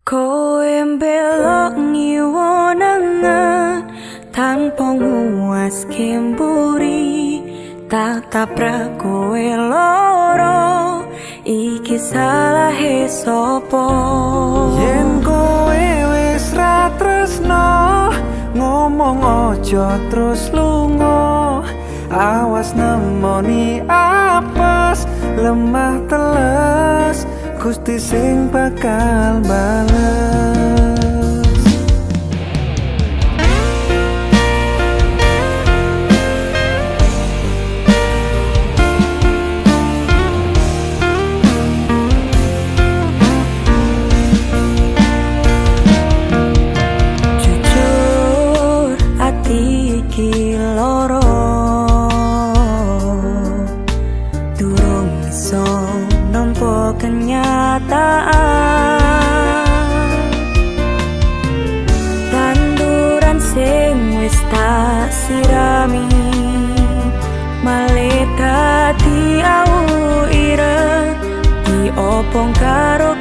Kowe belok ngiwonangan tanpa nguas kemburi, tak tabrak kowe loro, iki salahe sopo? Yen kowe wis ra tresno, ngomong ojo terus lunga. Awas nemoni apes, lemah teles, Gusti sing bakal bales. Jujur ati iki loro, durung iso nampa kenyataan. Tanduran sing wis tak sirami malah dadi awu ireng, diopong karo